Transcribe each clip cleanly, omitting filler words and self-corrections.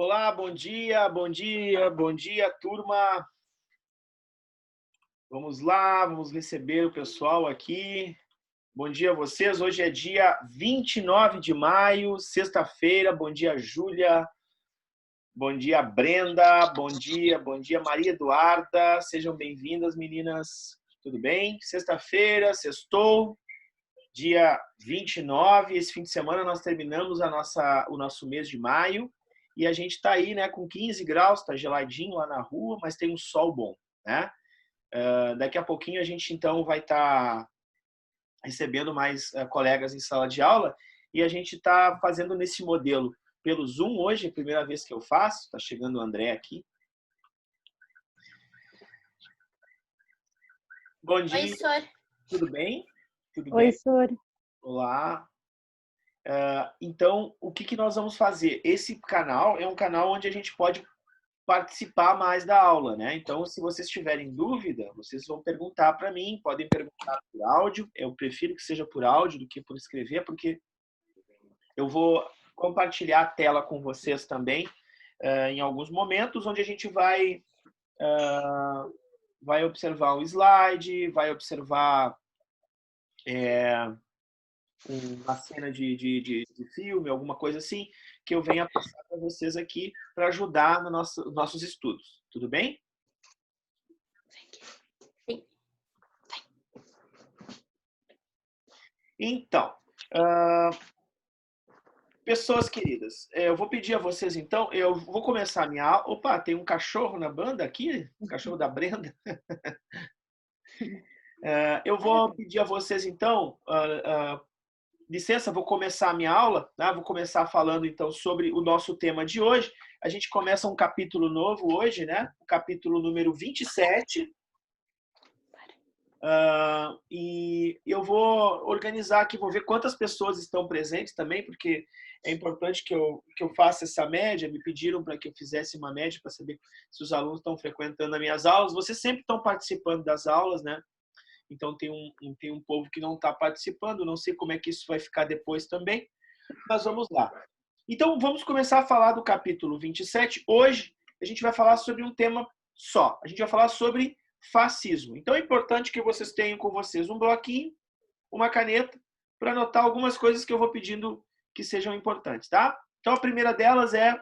Olá, bom dia, turma. Vamos lá, vamos receber o pessoal aqui. Bom dia a vocês. Hoje é dia 29 de maio, sexta-feira. Bom dia, Júlia. Bom dia, Brenda. Bom dia, Maria Eduarda. Sejam bem-vindas, meninas. Tudo bem? Sexta-feira, sextou, dia 29. Esse fim de semana nós terminamos o nosso mês de maio. E a gente está aí, né, com 15 graus, está geladinho lá na rua, mas tem um sol bom, né? Daqui a pouquinho a gente, então, vai estar recebendo mais colegas em sala de aula e a gente está fazendo nesse modelo pelo Zoom hoje, é a primeira vez que eu faço. Está chegando o André aqui. Bom dia. Oi, Sor. Tudo bem? Tudo Oi, bem? Sor. Olá. Então, o que nós vamos fazer? Esse canal é um canal onde a gente pode participar mais da aula, né? Então, se vocês tiverem dúvida, vocês vão perguntar para mim, podem perguntar por áudio. Eu prefiro que seja por áudio do que por escrever, porque eu vou compartilhar a tela com vocês também em alguns momentos, onde a gente vai observar um slide, vai observar uma cena de filme, alguma coisa assim, que eu venha passar para vocês aqui para ajudar nos nossos estudos. Tudo bem? Sim. Então, pessoas queridas, eu vou pedir a vocês, então, eu vou começar a minha aula. Opa, tem um cachorro na banda aqui, o cachorro da Brenda. Eu vou pedir a vocês, então, licença, vou começar a minha aula, tá? Vou começar falando, então, sobre o nosso tema de hoje. A gente começa um capítulo novo hoje, né? O capítulo número 27. E eu vou organizar aqui, vou ver quantas pessoas estão presentes também, porque é importante que eu faça essa média. Me pediram para que eu fizesse uma média para saber se os alunos estão frequentando as minhas aulas. Vocês sempre estão participando das aulas, né? Então tem um povo que não está participando, não sei como é que isso vai ficar depois também, mas vamos lá. Então vamos começar a falar do capítulo 27. Hoje a gente vai falar sobre um tema só. A gente vai falar sobre fascismo. Então é importante que vocês tenham com vocês um bloquinho, uma caneta, para anotar algumas coisas que eu vou pedindo que sejam importantes, tá? Então a primeira delas é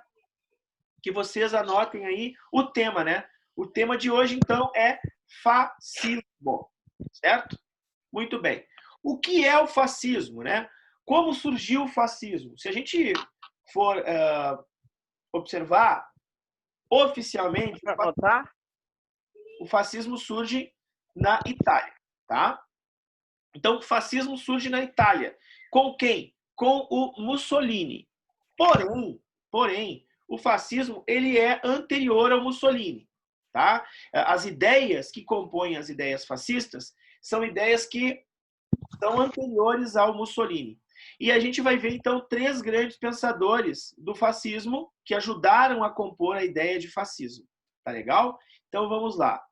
que vocês anotem aí o tema, né? O tema de hoje, então, é fascismo. Certo? Muito bem. O que é o fascismo, né? Como surgiu o fascismo? Se a gente for observar oficialmente, o fascismo surge na Itália, tá? Então, o fascismo surge na Itália. Com quem? Com o Mussolini. Porém, o fascismo ele é anterior ao Mussolini, tá? As ideias que compõem as ideias fascistas são ideias que são anteriores ao Mussolini. E a gente vai ver, então, três grandes pensadores do fascismo que ajudaram a compor a ideia de fascismo. Tá legal? Então, vamos lá.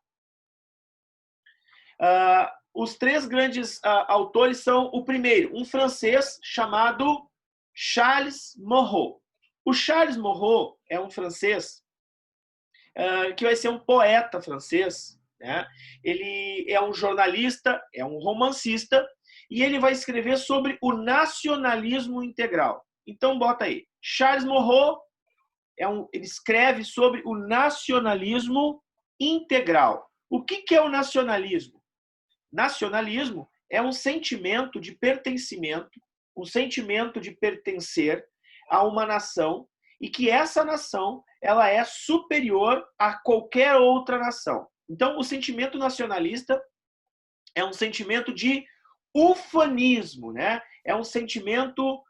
Os três grandes autores são, o primeiro, um francês chamado Charles Maurras. O Charles Maurras é um francês que vai ser um poeta francês, né? Ele é um jornalista, é um romancista, e ele vai escrever sobre o nacionalismo integral. Então, bota aí. Charles Maurras, ele escreve sobre o nacionalismo integral. O que é o nacionalismo? Nacionalismo é um sentimento de pertencimento, um sentimento de pertencer a uma nação e que essa nação ela é superior a qualquer outra nação. Então, o sentimento nacionalista é um sentimento de ufanismo, né? É um sentimento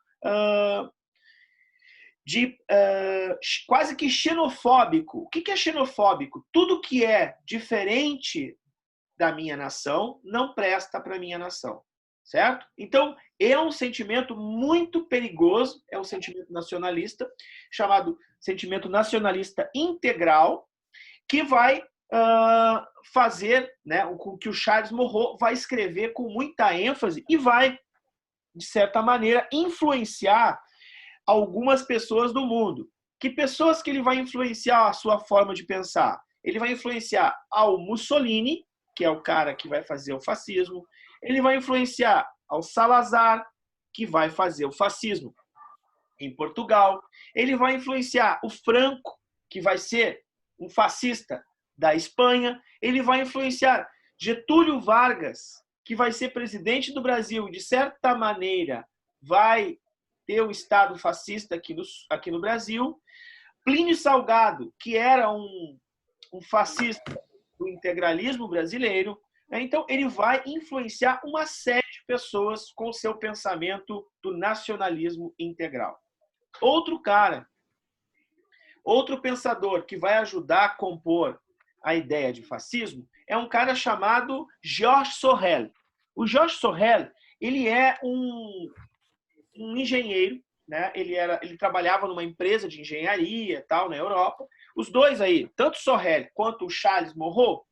quase que xenofóbico. O que é xenofóbico? Tudo que é diferente da minha nação não presta para a minha nação, certo? Então, é um sentimento muito perigoso, é um sentimento nacionalista, chamado sentimento nacionalista integral, que vai fazer, né, o que o Charles Maurras vai escrever com muita ênfase e vai, de certa maneira, influenciar algumas pessoas do mundo. Que pessoas que ele vai influenciar a sua forma de pensar? Ele vai influenciar ao Mussolini, que é o cara que vai fazer o fascismo. Ele vai influenciar ao Salazar, que vai fazer o fascismo em Portugal. Ele vai influenciar o Franco, que vai ser um fascista da Espanha. Ele vai influenciar Getúlio Vargas, que vai ser presidente do Brasil e, de certa maneira, vai ter o Estado fascista aqui no Brasil. Plínio Salgado, que era um fascista do integralismo brasileiro. Então, ele vai influenciar uma série de pessoas com o seu pensamento do nacionalismo integral. Outro cara, outro pensador que vai ajudar a compor a ideia de fascismo é um cara chamado Georges Sorel. O Georges Sorel, ele é um engenheiro, né? Ele trabalhava numa empresa de engenharia tal na Europa. Os dois aí, tanto Sorel quanto o Charles Maurras,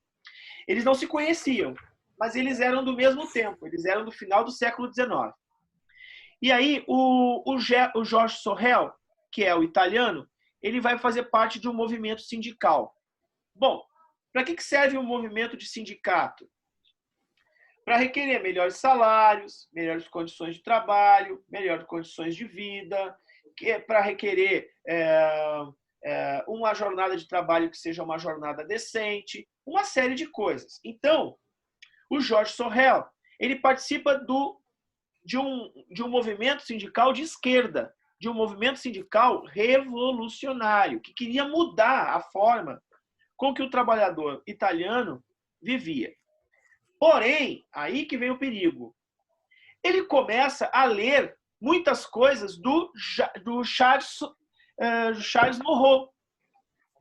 eles não se conheciam, mas eles eram do mesmo tempo, eles eram do final do século XIX. E aí o Georges Sorel, que é o italiano, ele vai fazer parte de um movimento sindical. Bom, para que serve um movimento de sindicato? Para requerer melhores salários, melhores condições de trabalho, melhores condições de vida, para requerer uma jornada de trabalho que seja uma jornada decente, uma série de coisas. Então, o Georges Sorel, ele participa de um movimento sindical de esquerda, de um movimento sindical revolucionário, que queria mudar a forma com que o trabalhador italiano vivia. Porém, aí que vem o perigo. Ele começa a ler muitas coisas do Charles Maurras,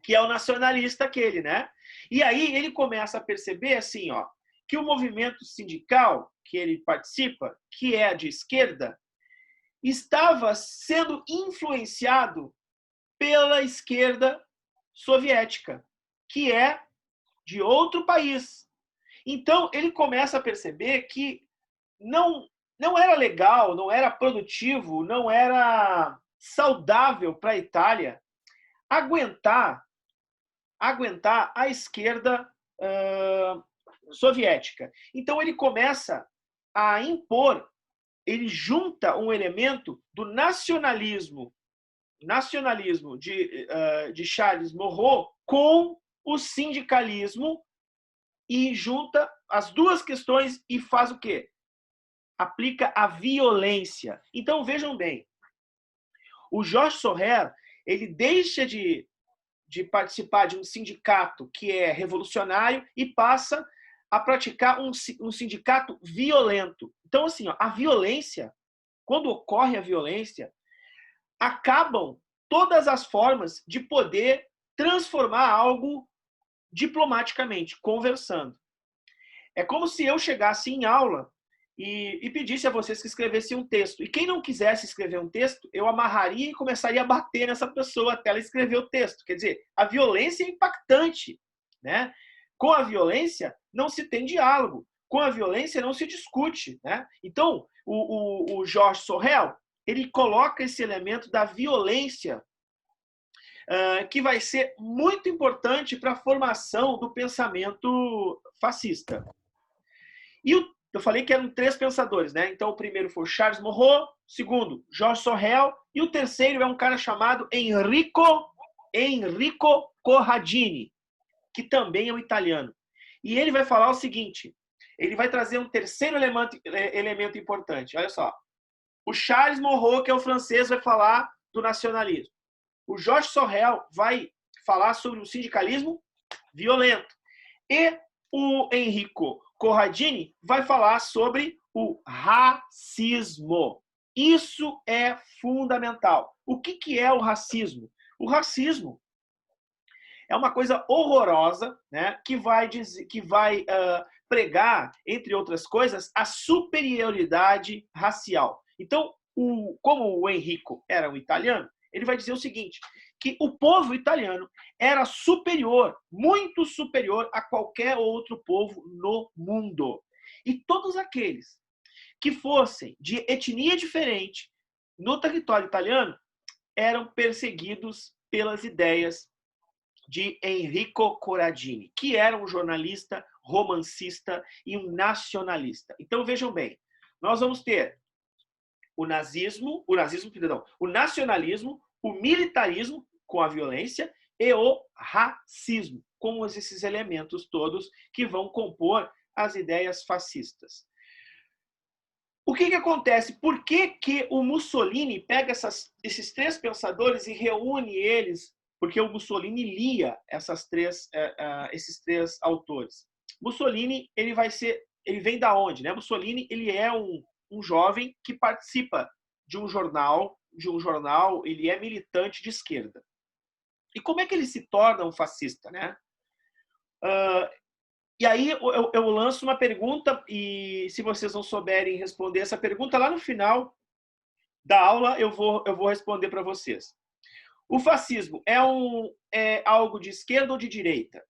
que é o nacionalista aquele, né? E aí ele começa a perceber assim, ó, que o movimento sindical que ele participa, que é de esquerda, estava sendo influenciado pela esquerda soviética, que é de outro país. Então, ele começa a perceber que não era legal, não era produtivo, não era saudável para a Itália aguentar a esquerda soviética. Então, ele começa a impor, ele junta um elemento do nacionalismo de Charles Maurras com o sindicalismo e junta as duas questões e faz o quê? Aplica a violência. Então, vejam bem, o Georges Sorel, ele deixa de participar de um sindicato que é revolucionário e passa a praticar um sindicato violento. Então, assim, ó, a violência, quando ocorre a violência, acabam todas as formas de poder transformar algo diplomaticamente, conversando. É como se eu chegasse em aula e pedisse a vocês que escrevessem um texto. E quem não quisesse escrever um texto, eu amarraria e começaria a bater nessa pessoa até ela escrever o texto. Quer dizer, a violência é impactante, né? Com a violência não se tem diálogo. Com a violência não se discute, né? Então, o Georges Sorel, ele coloca esse elemento da violência que vai ser muito importante para a formação do pensamento fascista. E eu falei que eram três pensadores, né? Então, o primeiro foi Charles Maurras, o segundo, Georges Sorel, e o terceiro é um cara chamado Enrico Corradini, que também é um italiano. E ele vai falar o seguinte, ele vai trazer um terceiro elemento importante. Olha só, o Charles Maurras, que é o francês, vai falar do nacionalismo. O Georges Sorel vai falar sobre o sindicalismo violento. E o Enrico Corradini vai falar sobre o racismo. Isso é fundamental. O que é o racismo? O racismo é uma coisa horrorosa, né, que vai pregar, entre outras coisas, a superioridade racial. Então, como o Enrico era um italiano, ele vai dizer o seguinte, que o povo italiano era superior, muito superior a qualquer outro povo no mundo. E todos aqueles que fossem de etnia diferente no território italiano eram perseguidos pelas ideias de Enrico Corradini, que era um jornalista, romancista e um nacionalista. Então, vejam bem, nós vamos ter o nacionalismo, o militarismo com a violência e o racismo, com esses elementos todos que vão compor as ideias fascistas. O que acontece? Por que o Mussolini pega esses três pensadores e reúne eles? Porque o Mussolini lia esses três autores. Mussolini ele vem da onde, né? Mussolini ele é um jovem que participa de um jornal, ele é militante de esquerda. E como é que ele se torna um fascista, né? E aí eu lanço uma pergunta e se vocês não souberem responder essa pergunta, lá no final da aula eu vou responder para vocês. O fascismo é algo de esquerda ou de direita?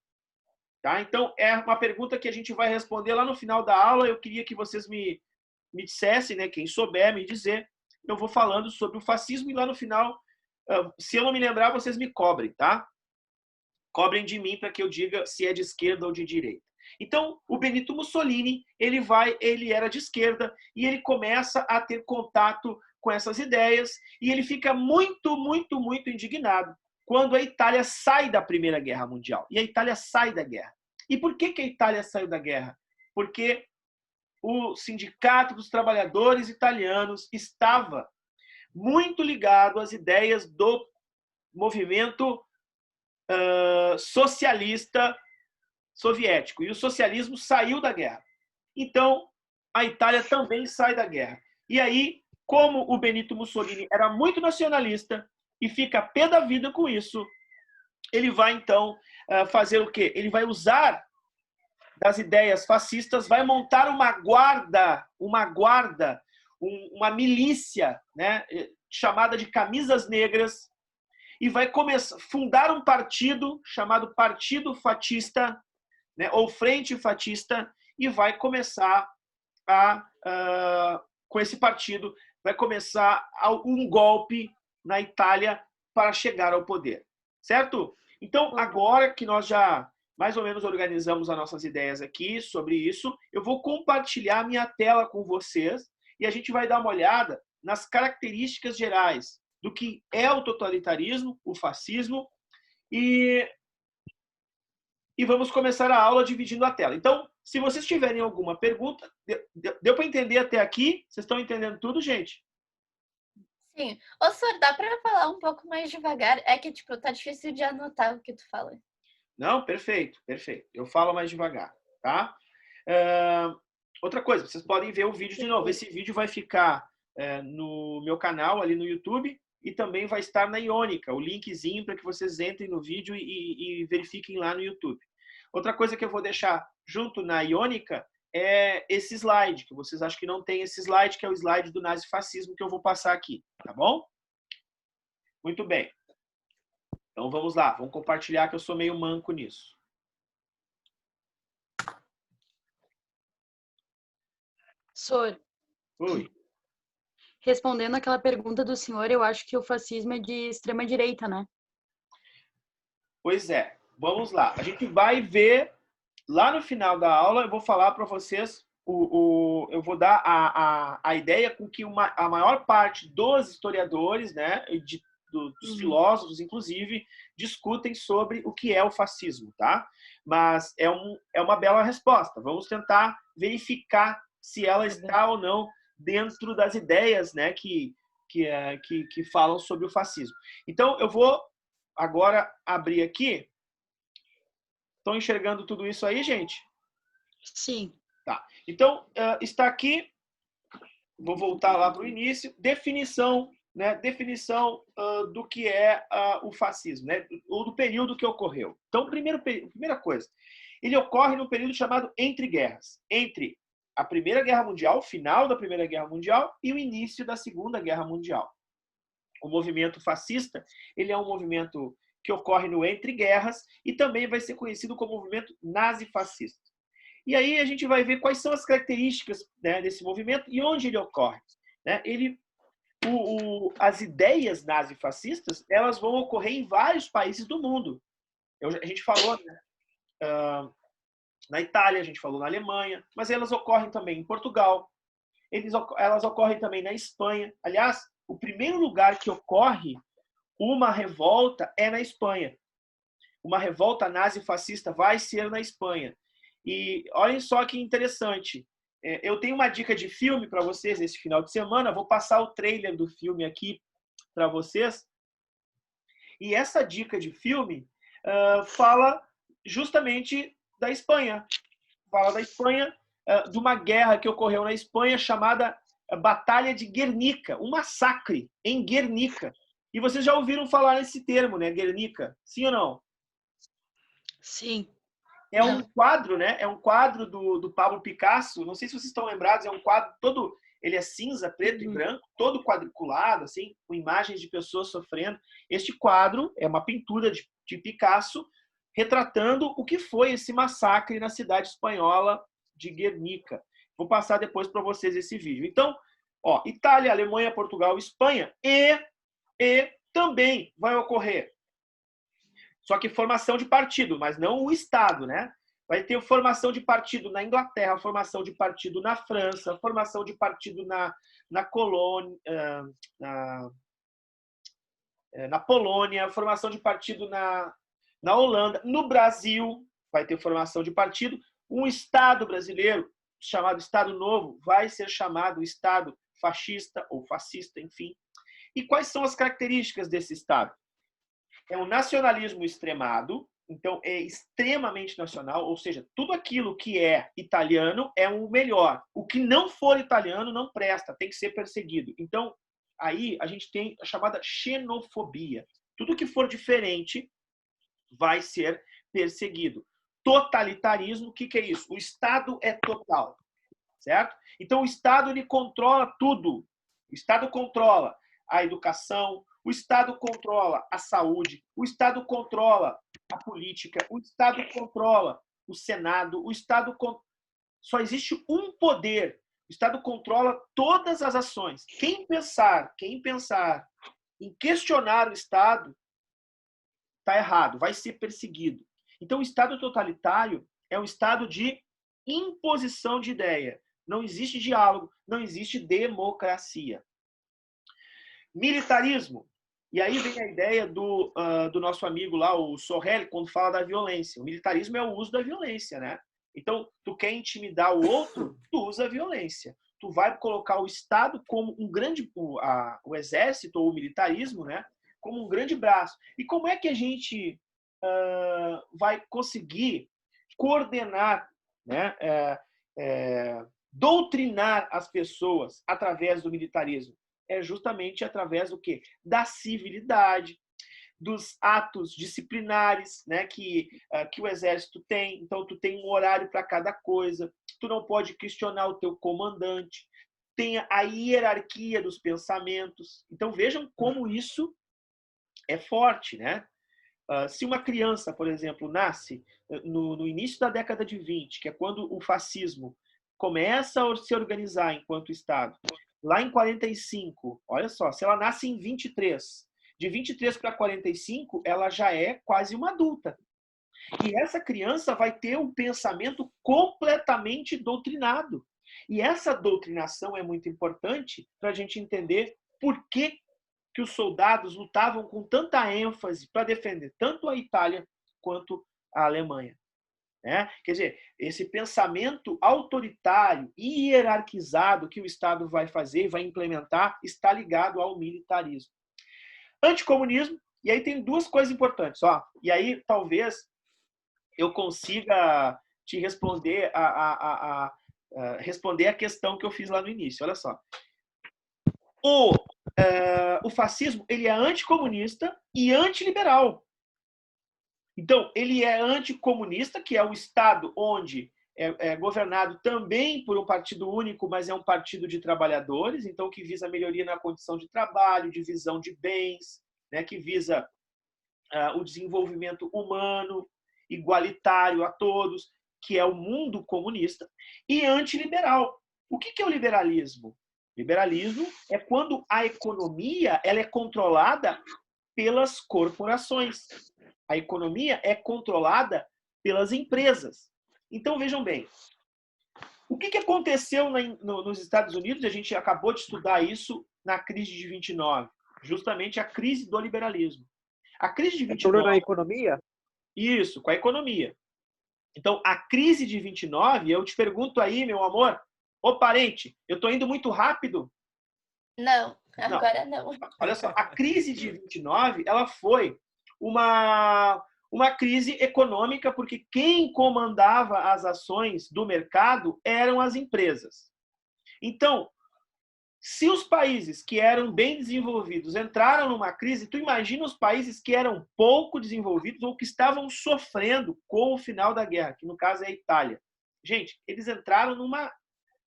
Tá? Então, é uma pergunta que a gente vai responder lá no final da aula. Eu queria que vocês me dissessem, né, quem souber me dizer. Eu vou falando sobre o fascismo e lá no final, se eu não me lembrar, vocês me cobrem, tá? Cobrem de mim para que eu diga se é de esquerda ou de direita. Então, o Benito Mussolini, ele era de esquerda e ele começa a ter contato com essas ideias e ele fica muito, muito, muito indignado quando a Itália sai da Primeira Guerra Mundial. E a Itália sai da guerra. E por que a Itália saiu da guerra? Porque o Sindicato dos Trabalhadores Italianos estava muito ligado às ideias do movimento socialista soviético. E o socialismo saiu da guerra. Então, a Itália também sai da guerra. E aí, como o Benito Mussolini era muito nacionalista e fica pé da vida com isso, ele vai, então, fazer o quê? Ele vai usar das ideias fascistas, vai montar uma guarda, uma milícia, né, chamada de Camisas Negras, e vai fundar um partido chamado Partido Fatista, né, ou Frente Fatista, e vai começar com esse partido, vai começar um golpe na Itália para chegar ao poder. Certo? Então, agora que nós já mais ou menos organizamos as nossas ideias aqui sobre isso, eu vou compartilhar minha tela com vocês e a gente vai dar uma olhada nas características gerais do que é o totalitarismo, o fascismo, e vamos começar a aula dividindo a tela. Então, se vocês tiverem alguma pergunta, deu para entender até aqui? Vocês estão entendendo tudo, gente? Sim. Ô, senhor, dá para falar um pouco mais devagar? É que, tipo, tá difícil de anotar o que tu fala. Não? Perfeito, perfeito. Eu falo mais devagar, tá? Outra coisa, vocês podem ver o vídeo de novo. Esse vídeo vai ficar no meu canal, ali no YouTube, e também vai estar na Iônica, o linkzinho para que vocês entrem no vídeo e verifiquem lá no YouTube. Outra coisa que eu vou deixar junto na Iônica é esse slide, que vocês acham que não tem esse slide, que é o slide do nazifascismo que eu vou passar aqui, tá bom? Muito bem. Então vamos lá, vamos compartilhar que eu sou meio manco nisso. Sor, Oi. respondendo aquela pergunta do senhor, eu acho que o fascismo é de extrema direita, né? Pois é, vamos lá. A gente vai ver lá no final da aula, eu vou falar para vocês, eu vou dar a ideia com que a maior parte dos historiadores, né, dos filósofos, inclusive, discutem sobre o que é o fascismo, tá? Mas é uma bela resposta. Vamos tentar verificar se ela está ou não dentro das ideias, né, que falam sobre o fascismo. Então, eu vou agora abrir aqui. Estão enxergando tudo isso aí, gente? Sim. Tá. Então, está aqui, vou voltar lá para o início, definição, né? Definição do que é o fascismo, né? Ou do período que ocorreu. Então, primeira coisa, ele ocorre no período chamado entre guerras, entre a Primeira Guerra Mundial, o final da Primeira Guerra Mundial e o início da Segunda Guerra Mundial. O movimento fascista, ele é um movimento que ocorre no entre guerras e também vai ser conhecido como movimento nazifascista. E aí a gente vai ver quais são as características, né, desse movimento e onde ele ocorre. Né? Ele as ideias nazifascistas, elas vão ocorrer em vários países do mundo. A gente falou, né, na Itália, a gente falou na Alemanha, mas elas ocorrem também em Portugal, elas ocorrem também na Espanha. Aliás, o primeiro lugar que ocorre uma revolta é na Espanha. Uma revolta nazifascista vai ser na Espanha. E olhem só que interessante. Eu tenho uma dica de filme para vocês esse final de semana. Vou passar o trailer do filme aqui para vocês. E essa dica de filme fala justamente da Espanha. Fala da Espanha, de uma guerra que ocorreu na Espanha chamada Batalha de Guernica, um massacre em Guernica. E vocês já ouviram falar nesse termo, né? Guernica. Sim ou não? Sim. É um quadro, né? É um quadro do Pablo Picasso. Não sei se vocês estão lembrados. É um quadro todo... Ele é cinza, preto e branco, todo quadriculado, assim, com imagens de pessoas sofrendo. Este quadro é uma pintura de Picasso retratando o que foi esse massacre na cidade espanhola de Guernica. Vou passar depois para vocês esse vídeo. Então, ó, Itália, Alemanha, Portugal, Espanha e também vai ocorrer. Só que formação de partido, mas não o Estado, né? Vai ter formação de partido na Inglaterra, formação de partido na França, formação de partido na Colônia, na Polônia, formação de partido na Holanda. No Brasil, vai ter formação de partido. Um Estado brasileiro, chamado Estado Novo, vai ser chamado Estado fascista ou fascista, enfim. E quais são as características desse Estado? É um nacionalismo extremado, então é extremamente nacional, ou seja, tudo aquilo que é italiano é o melhor. O que não for italiano não presta, tem que ser perseguido. Então, aí a gente tem a chamada xenofobia. Tudo que for diferente vai ser perseguido. Totalitarismo, o que é isso? O Estado é total, certo? Então, o Estado ele controla tudo. O Estado controla a educação, o Estado controla a saúde, o Estado controla a política, o Estado controla o Senado, o Estado só existe um poder. O Estado controla todas as ações. Quem pensar em questionar o Estado está errado, vai ser perseguido. Então, o Estado totalitário é um estado de imposição de ideia. Não existe diálogo, não existe democracia. Militarismo. E aí vem a ideia do nosso amigo lá, o Sorrell, quando fala da violência. O militarismo é o uso da violência, né? Então, tu quer intimidar o outro, tu usa a violência. Tu vai colocar o Estado como um grande... o exército ou o militarismo, né? Como um grande braço. E como é que a gente vai conseguir coordenar, né? Doutrinar as pessoas através do militarismo? É justamente através do quê? Da civilidade, dos atos disciplinares, né, que o exército tem. Então, tu tem um horário para cada coisa, tu não pode questionar o teu comandante, tem a hierarquia dos pensamentos. Então, vejam como isso é forte, né? Se uma criança, por exemplo, nasce no início da década de 20, que é quando o fascismo começa a se organizar enquanto Estado, lá em 45, olha só, se ela nasce em 23, de 23 para 45, ela já é quase uma adulta. E essa criança vai ter um pensamento completamente doutrinado. E essa doutrinação é muito importante para a gente entender por que os soldados lutavam com tanta ênfase para defender tanto a Itália quanto a Alemanha. Né? Quer dizer, esse pensamento autoritário e hierarquizado que o Estado vai fazer, vai implementar, está ligado ao militarismo. Anticomunismo, e aí tem duas coisas importantes. Ó, e aí talvez eu consiga te responder responder a questão que eu fiz lá no início. Olha só. O fascismo ele é anticomunista e antiliberal. Então, ele é anticomunista, que é o Estado onde é governado também por um partido único, mas é um partido de trabalhadores, então que visa a melhoria na condição de trabalho, divisão de bens, né, que visa o desenvolvimento humano, igualitário a todos, que é o mundo comunista, e antiliberal. O que é o liberalismo? Liberalismo é quando a economia ela é controlada pelas corporações. A economia é controlada pelas empresas. Então, vejam bem, o que aconteceu nos Estados Unidos? A gente acabou de estudar isso na crise de 29, justamente a crise do liberalismo. A crise de 29... na economia? Isso, com a economia. Então, a crise de 29, eu te pergunto aí, meu amor, ô parente, eu estou indo muito rápido? Não, agora não. Olha só, a crise de 29, ela foi uma crise econômica, porque quem comandava as ações do mercado eram as empresas. Então, se os países que eram bem desenvolvidos entraram numa crise, tu imagina os países que eram pouco desenvolvidos ou que estavam sofrendo com o final da guerra, que no caso é a Itália. Gente, eles entraram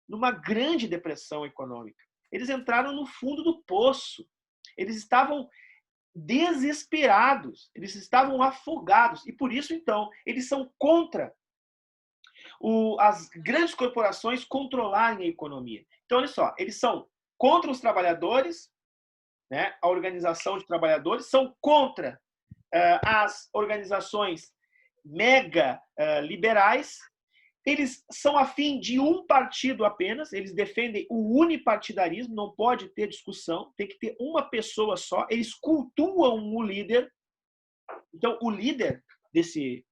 numa grande depressão econômica. Eles entraram no fundo do poço. Eles estavam desesperados, eles estavam afogados. E por isso, então, eles são contra as grandes corporações controlarem a economia. Então, olha só, eles são contra os trabalhadores, né, a organização de trabalhadores, são contra as organizações mega liberais. Eles são afim de um partido apenas, eles defendem o unipartidarismo, não pode ter discussão, tem que ter uma pessoa só, eles cultuam o líder. Então, o líder desse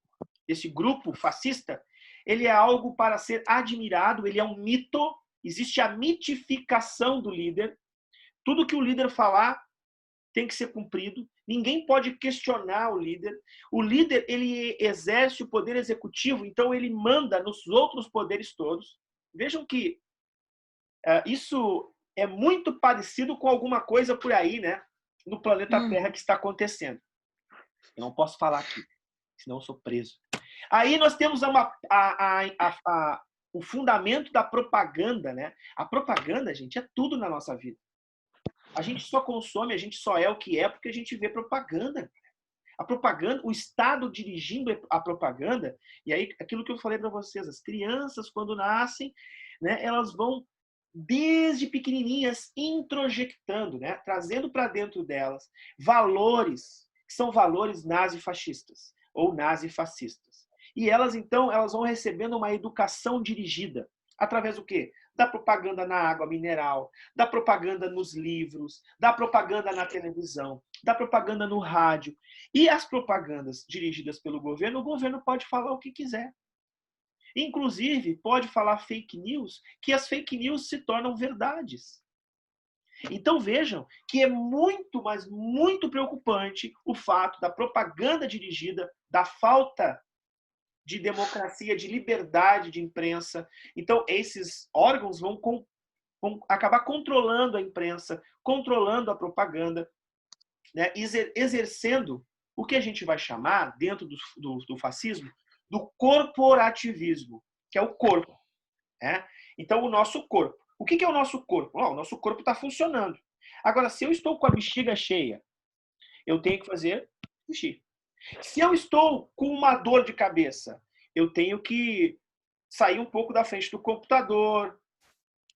grupo fascista, ele é algo para ser admirado, ele é um mito, existe a mitificação do líder, tudo que o líder falar tem que ser cumprido, ninguém pode questionar o líder. O líder, ele exerce o poder executivo, então ele manda nos outros poderes todos. Vejam que isso é muito parecido com alguma coisa por aí, né, no planeta Terra que está acontecendo. Eu não posso falar aqui, senão eu sou preso. Aí nós temos o fundamento da propaganda, né? A propaganda, gente, é tudo na nossa vida. A gente só consome, a gente só é o que é porque a gente vê propaganda. A propaganda, o Estado dirigindo a propaganda, e aí aquilo que eu falei para vocês, as crianças quando nascem, né, elas vão desde pequenininhas introjectando, né, trazendo para dentro delas valores que são valores nazifascistas ou nazifascistas. E elas então, elas vão recebendo uma educação dirigida através do quê? Da propaganda na água mineral, da propaganda nos livros, da propaganda na televisão, da propaganda no rádio. E as propagandas dirigidas pelo governo, o governo pode falar o que quiser. Inclusive, pode falar fake news, que as fake news se tornam verdades. Então vejam que é muito, mas muito preocupante o fato da propaganda dirigida, da falta de democracia, de liberdade de imprensa. Então, esses órgãos vão acabar controlando a imprensa, controlando a propaganda, né? Exercendo o que a gente vai chamar, dentro do fascismo, do corporativismo, que é o corpo. Né? Então, o nosso corpo. O que é o nosso corpo? O nosso corpo está funcionando. Agora, se eu estou com a bexiga cheia, eu tenho que fazer xixi. Se eu estou com uma dor de cabeça, eu tenho que sair um pouco da frente do computador,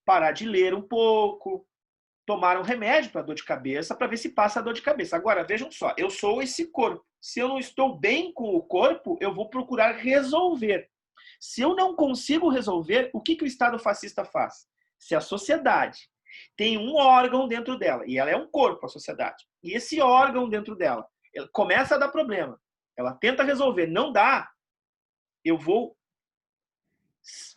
parar de ler um pouco, tomar um remédio para dor de cabeça, para ver se passa a dor de cabeça. Agora, vejam só, eu sou esse corpo. Se eu não estou bem com o corpo, eu vou procurar resolver. Se eu não consigo resolver, o que o Estado fascista faz? Se a sociedade tem um órgão dentro dela, e ela é um corpo, a sociedade, e esse órgão dentro dela, ela começa a dar problema, ela tenta resolver, não dá, eu vou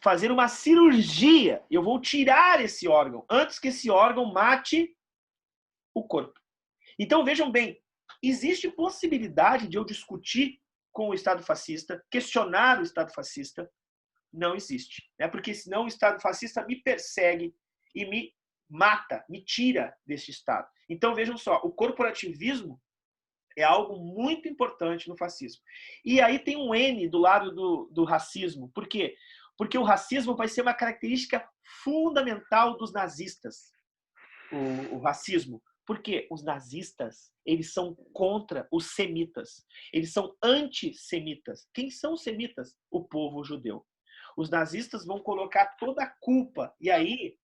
fazer uma cirurgia, eu vou tirar esse órgão, antes que esse órgão mate o corpo. Então, vejam bem, existe possibilidade de eu discutir com o Estado fascista, questionar o Estado fascista? Não existe. Né? Porque senão o Estado fascista me persegue e me mata, me tira desse Estado. Então, vejam só, o corporativismo é algo muito importante no fascismo. E aí tem um N do lado do racismo. Por quê? Porque o racismo vai ser uma característica fundamental dos nazistas. O racismo. Porque os nazistas, eles são contra os semitas. Eles são antissemitas. Quem são os semitas? O povo judeu. Os nazistas vão colocar toda a culpa. E aí,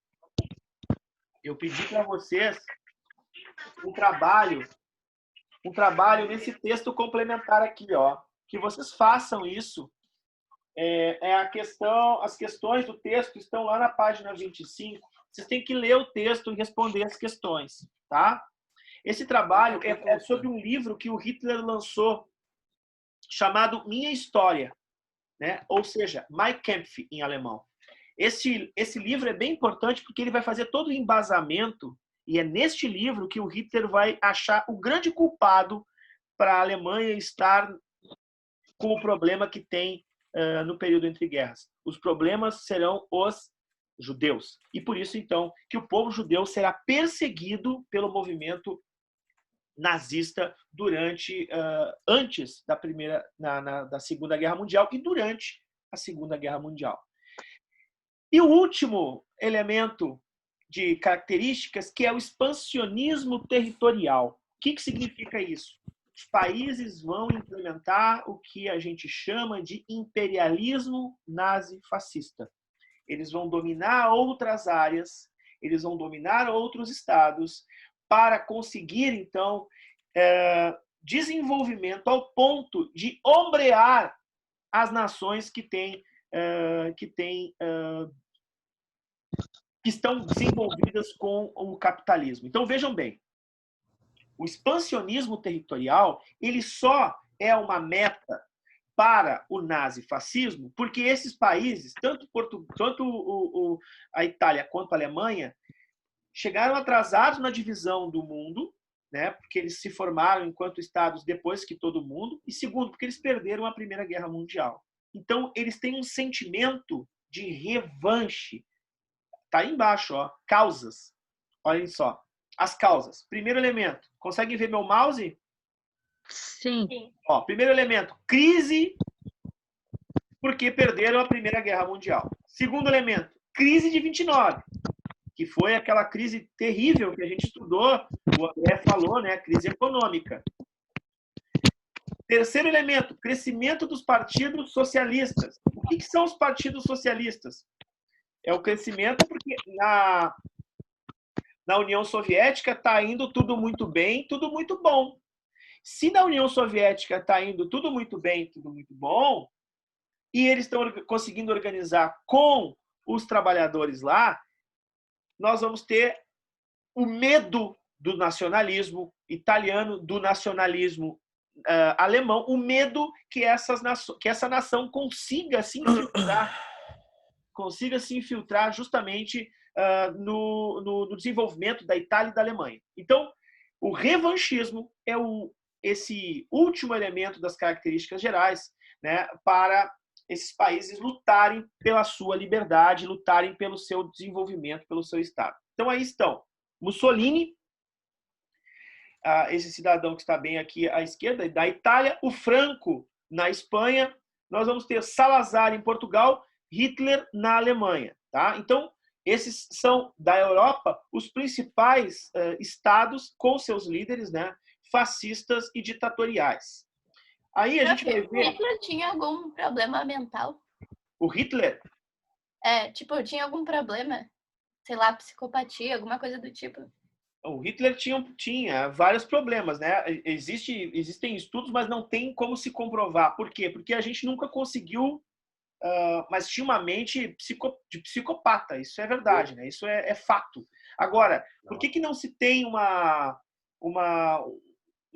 eu pedi para vocês um trabalho nesse texto complementar aqui, ó, que vocês façam isso. As questões do texto estão lá na página 25. Vocês têm que ler o texto e responder as questões, tá? Esse trabalho é sobre um livro que o Hitler lançou, chamado Minha História, né? Ou seja, Mein Kampf, em alemão. Esse livro é bem importante porque ele vai fazer todo o embasamento, e é neste livro que o Hitler vai achar o grande culpado para a Alemanha estar com o problema que tem no período entre guerras. Os problemas serão os judeus. E por isso, então, que o povo judeu será perseguido pelo movimento nazista antes da Segunda Guerra Mundial e durante a Segunda Guerra Mundial. E o último elemento de características, que é o expansionismo territorial. O que significa isso? Os países vão implementar o que a gente chama de imperialismo nazi-fascista. Eles vão dominar outras áreas, eles vão dominar outros estados para conseguir, então, desenvolvimento ao ponto de ombrear as nações que estão desenvolvidas com o capitalismo. Então, vejam bem, o expansionismo territorial, ele só é uma meta para o nazifascismo, porque esses países, tanto a Itália quanto a Alemanha, chegaram atrasados na divisão do mundo, né, porque eles se formaram enquanto estados depois que todo mundo, e segundo, porque eles perderam a Primeira Guerra Mundial. Então, eles têm um sentimento de revanche. Está aí embaixo, ó, causas. Olhem só. As causas. Primeiro elemento. Conseguem ver meu mouse? Sim. Ó, primeiro elemento, crise, porque perderam a Primeira Guerra Mundial. Segundo elemento, crise de 29, que foi aquela crise terrível que a gente estudou, o André falou, né? Crise econômica. Terceiro elemento, crescimento dos partidos socialistas. O que são os partidos socialistas? É o crescimento porque na União Soviética está indo tudo muito bem, tudo muito bom. Se na União Soviética está indo tudo muito bem, tudo muito bom, e eles estão conseguindo organizar com os trabalhadores lá, nós vamos ter o medo do nacionalismo italiano, do nacionalismo alemão, o medo que essa nação consiga se infiltrar justamente no desenvolvimento da Itália e da Alemanha. Então, o revanchismo é esse último elemento das características gerais, né, para esses países lutarem pela sua liberdade, lutarem pelo seu desenvolvimento, pelo seu Estado. Então, aí estão Mussolini, esse cidadão que está bem aqui à esquerda, da Itália, o Franco na Espanha, nós vamos ter Salazar em Portugal, Hitler na Alemanha. Tá? Então, esses são, da Europa, os principais estados com seus líderes, né, fascistas e ditatoriais. Aí a gente vai ver... O Hitler tinha algum problema mental? O Hitler? Tinha algum problema? Sei lá, psicopatia, alguma coisa do tipo. O Hitler tinha vários problemas, né? Existem estudos, mas não tem como se comprovar. Por quê? Porque a gente nunca conseguiu, mas tinha uma mente de psicopata. Isso é verdade, né? Isso é fato. Agora, por que não se tem uma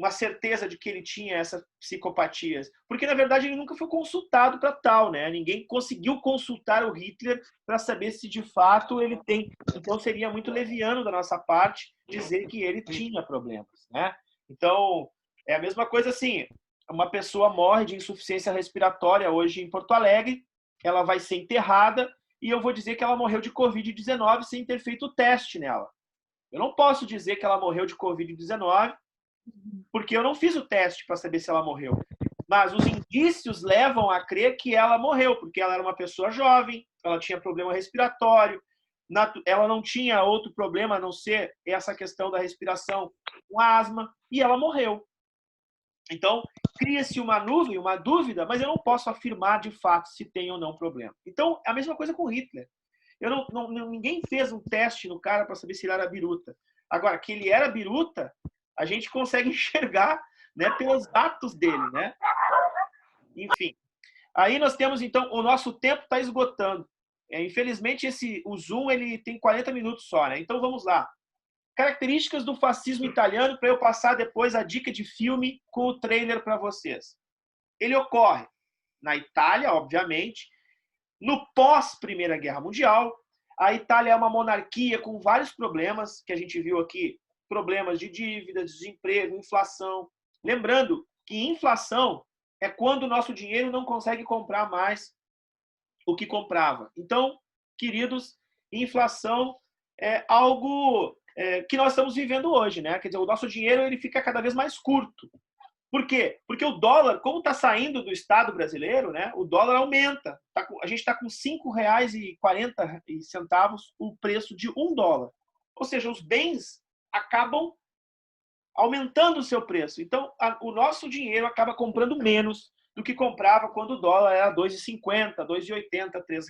certeza de que ele tinha essas psicopatias? Porque, na verdade, ele nunca foi consultado para tal, né? Ninguém conseguiu consultar o Hitler para saber se, de fato, ele tem. Então, seria muito leviano da nossa parte dizer que ele tinha problemas, né? Então, é a mesma coisa assim, uma pessoa morre de insuficiência respiratória hoje em Porto Alegre, ela vai ser enterrada e eu vou dizer que ela morreu de Covid-19 sem ter feito o teste nela. Eu não posso dizer que ela morreu de Covid-19 porque eu não fiz o teste para saber se ela morreu. Mas os indícios levam a crer que ela morreu, porque ela era uma pessoa jovem, ela tinha problema respiratório, ela não tinha outro problema a não ser essa questão da respiração com asma, e ela morreu. Então, cria-se uma nuvem, uma dúvida, mas eu não posso afirmar de fato se tem ou não problema. Então, é a mesma coisa com Hitler. Ninguém fez um teste no cara para saber se ele era biruta. Agora, que ele era biruta, a gente consegue enxergar, né, pelos atos dele, né? Enfim. Aí nós temos, então, o nosso tempo está esgotando. Infelizmente, o Zoom ele tem 40 minutos só, né? Então, vamos lá. Características do fascismo italiano, para eu passar depois a dica de filme com o trailer para vocês. Ele ocorre na Itália, obviamente, no pós-Primeira Guerra Mundial. A Itália é uma monarquia com vários problemas, que a gente viu aqui, problemas de dívida, desemprego, inflação. Lembrando que inflação é quando o nosso dinheiro não consegue comprar mais o que comprava. Então, queridos, inflação é algo que nós estamos vivendo hoje, né? Quer dizer, o nosso dinheiro ele fica cada vez mais curto. Por quê? Porque o dólar, como está saindo do Estado brasileiro, né? O dólar aumenta. A gente está com R$ 5,40 o preço de $1. Ou seja, os bens acabam aumentando o seu preço. Então, o nosso dinheiro acaba comprando menos do que comprava quando o dólar era R$ 2,50, R$ 2,80, R$ 3.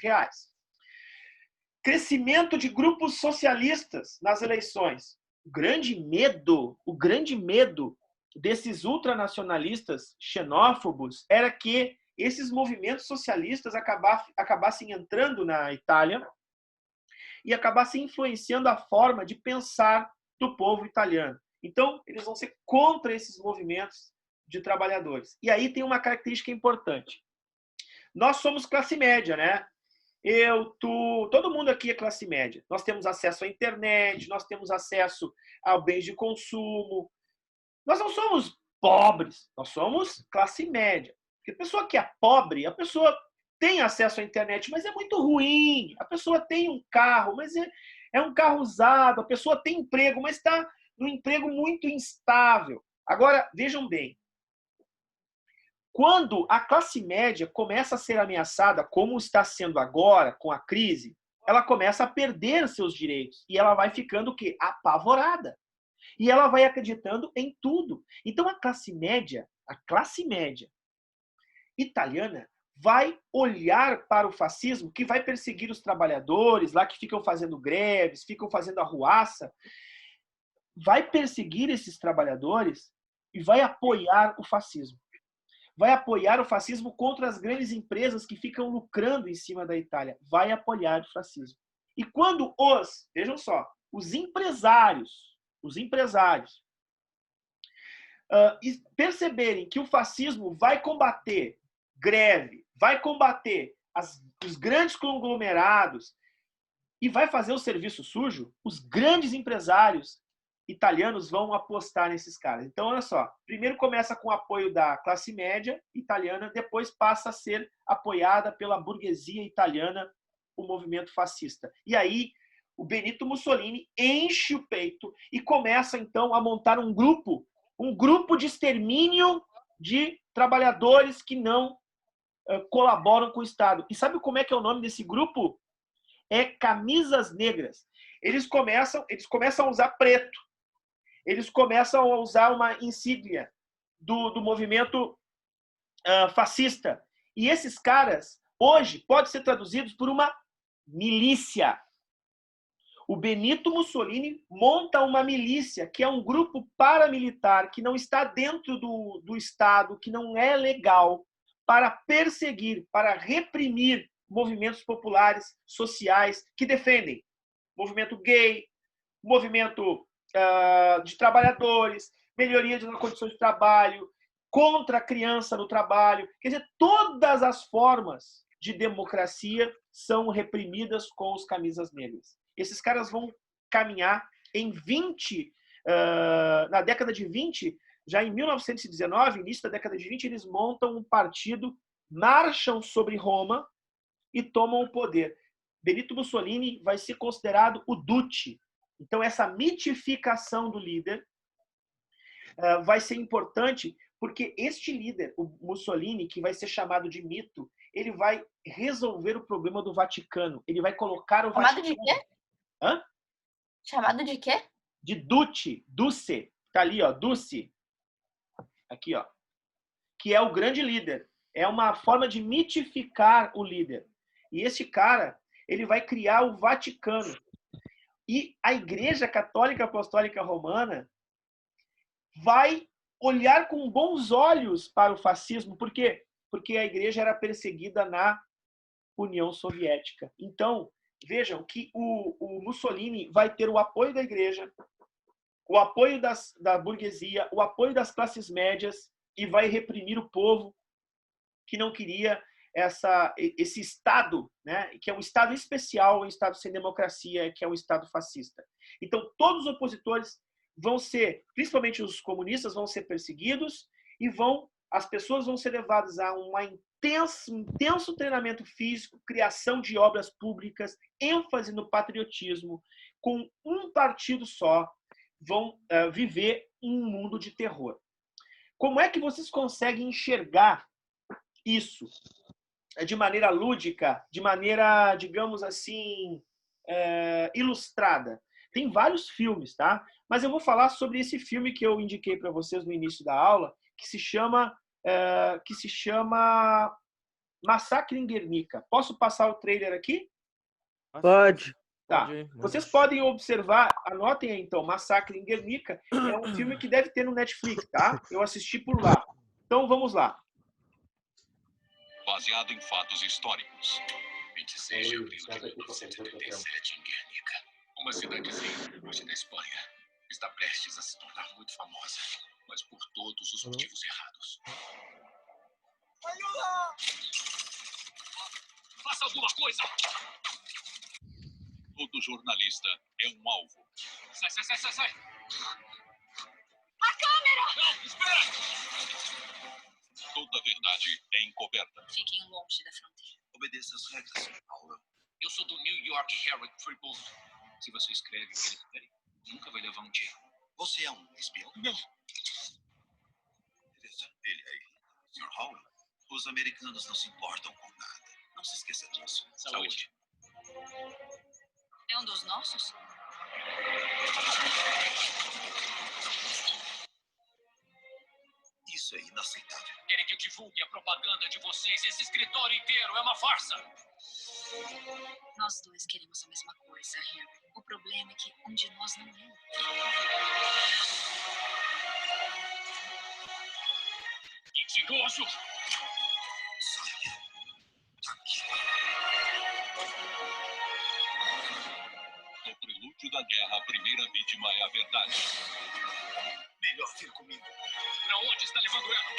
Crescimento de grupos socialistas nas eleições. O grande medo desses ultranacionalistas xenófobos era que esses movimentos socialistas acabassem entrando na Itália e acabassem influenciando a forma de pensar do povo italiano. Então, eles vão ser contra esses movimentos de trabalhadores. E aí tem uma característica importante. Nós somos classe média, né? Todo mundo aqui é classe média. Nós temos acesso à internet, nós temos acesso a bens de consumo. Nós não somos pobres, nós somos classe média. Porque a pessoa que é pobre, a pessoa tem acesso à internet, mas é muito ruim. A pessoa tem um carro, mas é um carro usado. A pessoa tem emprego, mas está num emprego muito instável. Agora, vejam bem. Quando a classe média começa a ser ameaçada, como está sendo agora, com a crise, ela começa a perder seus direitos. E ela vai ficando o quê? Apavorada. E ela vai acreditando em tudo. Então, a classe média italiana vai olhar para o fascismo, que vai perseguir os trabalhadores lá que ficam fazendo greves, ficam fazendo arruaça, vai perseguir esses trabalhadores e vai apoiar o fascismo. Vai apoiar o fascismo contra as grandes empresas que ficam lucrando em cima da Itália. Vai apoiar o fascismo. E quando vejam só, os empresários perceberem que o fascismo vai combater greve, vai combater os grandes conglomerados e vai fazer o serviço sujo, os grandes empresários italianos vão apostar nesses caras. Então, olha só, primeiro começa com o apoio da classe média italiana, depois passa a ser apoiada pela burguesia italiana, o movimento fascista. E aí, o Benito Mussolini enche o peito e começa, então, a montar um grupo de extermínio de trabalhadores que não colaboram com o Estado. E sabe como é que é o nome desse grupo? É Camisas Negras. Eles começam a usar preto. Eles começam a usar uma insígnia do movimento fascista. E esses caras, hoje, podem ser traduzidos por uma milícia. O Benito Mussolini monta uma milícia, que é um grupo paramilitar, que não está dentro do Estado, que não é legal, para perseguir, para reprimir movimentos populares, sociais, que defendem movimento gay, movimento de trabalhadores, melhoria das condições de trabalho, contra a criança no trabalho. Quer dizer, todas as formas de democracia são reprimidas com os camisas negras. Esses caras vão caminhar na década de 20, já em 1919, início da década de 20, eles montam um partido, marcham sobre Roma e tomam o poder. Benito Mussolini vai ser considerado o Duce. Então, essa mitificação do líder vai ser importante, porque este líder, o Mussolini, que vai ser chamado de mito, ele vai resolver o problema do Vaticano. Ele vai colocar o Chamado Vaticano... de quê? Hã? Chamado de quê? De Duce. Tá ali, ó, Duce. Aqui, ó. Que é o grande líder. É uma forma de mitificar o líder. E esse cara, ele vai criar o Vaticano. E a Igreja Católica Apostólica Romana vai olhar com bons olhos para o fascismo. Por quê? Porque a igreja era perseguida na União Soviética. Então, vejam que o Mussolini vai ter o apoio da igreja, o apoio da burguesia, o apoio das classes médias e vai reprimir o povo que não queria esse Estado, né, que é um Estado especial, um Estado sem democracia, que é um Estado fascista. Então, todos os opositores vão ser, principalmente os comunistas, vão ser perseguidos e as pessoas vão ser levadas a um intenso treinamento físico, criação de obras públicas, ênfase no patriotismo, com um partido só, vão viver um mundo de terror. Como é que vocês conseguem enxergar isso de maneira lúdica, de maneira, digamos assim, ilustrada? Tem vários filmes, tá? Mas eu vou falar sobre esse filme que eu indiquei para vocês no início da aula, que se chama Massacre em Guernica. Posso passar o trailer aqui? Pode. Tá. Vocês podem observar, anotem aí então, Massacre em Guernica é um filme que deve ter no Netflix, tá? Eu assisti por lá. Então vamos lá. Baseado em fatos históricos. 26 de abril de 1977 em Guernica. Uma cidadezinha hoje da Espanha. Está prestes a se tornar muito famosa, mas por todos os motivos errados. Ajuda! Faça alguma coisa! Todo jornalista é um alvo. Sai! A câmera! Não, espera! Toda a verdade é encoberta. Fiquem longe da fronteira. Obedeça as regras, Paulo. Eu sou do New York Herald Tribune. Se você escreve o que eles querem, nunca vai levar um tiro. Você é um espião? Não. Beleza, ele é ele. Sr. Howell, os americanos não se importam com nada. Não se esqueça disso. Saúde. É um dos nossos? Isso é inaceitável. Querem que eu divulgue a propaganda de vocês? Esse escritório inteiro é uma farsa. Nós dois queremos a mesma coisa, Henry. O problema é que um de nós não é. Mentiroso! Saia daqui. No prelúdio da guerra, a primeira vítima é a verdade. Melhor vir comigo. Pra onde está levando ela?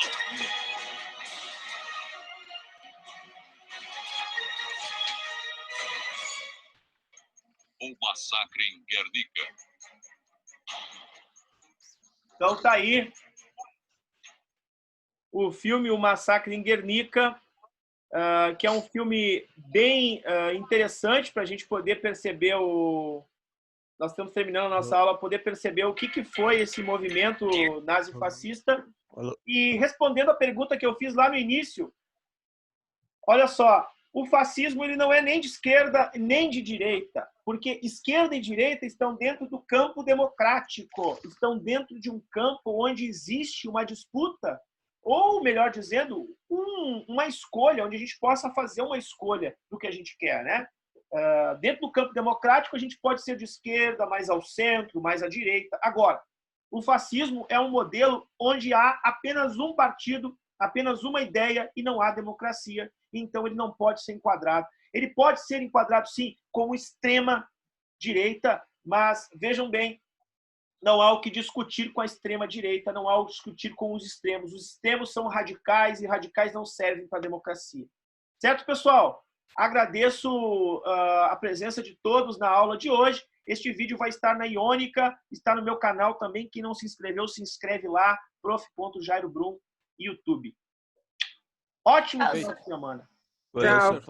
O massacre em Guernica. Então tá aí o filme O Massacre em Guernica, que é um filme bem interessante para a gente poder perceber Nós estamos terminando a nossa aula, poder perceber o que foi esse movimento nazifascista. E respondendo a pergunta que eu fiz lá no início, olha só, o fascismo ele não é nem de esquerda nem de direita, porque esquerda e direita estão dentro do campo democrático, estão dentro de um campo onde existe uma disputa, ou, melhor dizendo, uma escolha, onde a gente possa fazer uma escolha do que a gente quer, né? Dentro do campo democrático, a gente pode ser de esquerda, mais ao centro, mais à direita. Agora, o fascismo é um modelo onde há apenas um partido, apenas uma ideia e não há democracia. Então, ele não pode ser enquadrado. Ele pode ser enquadrado, sim, como extrema-direita, mas, vejam bem, não há o que discutir com a extrema-direita, não há o que discutir com os extremos. Os extremos são radicais e radicais não servem para a democracia. Certo, pessoal? Agradeço a presença de todos na aula de hoje. Este vídeo vai estar na Iônica, está no meu canal também. Quem não se inscreveu, se inscreve lá, prof.jairobrum, YouTube. Ótimo final de semana. Tchau.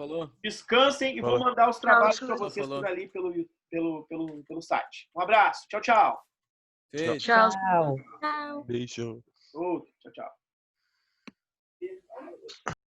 Descansem e vou mandar os trabalhos para vocês por ali pelo site. Um abraço. Tchau, tchau. Tchau. Tchau. Beijo. Outro. Tchau, tchau.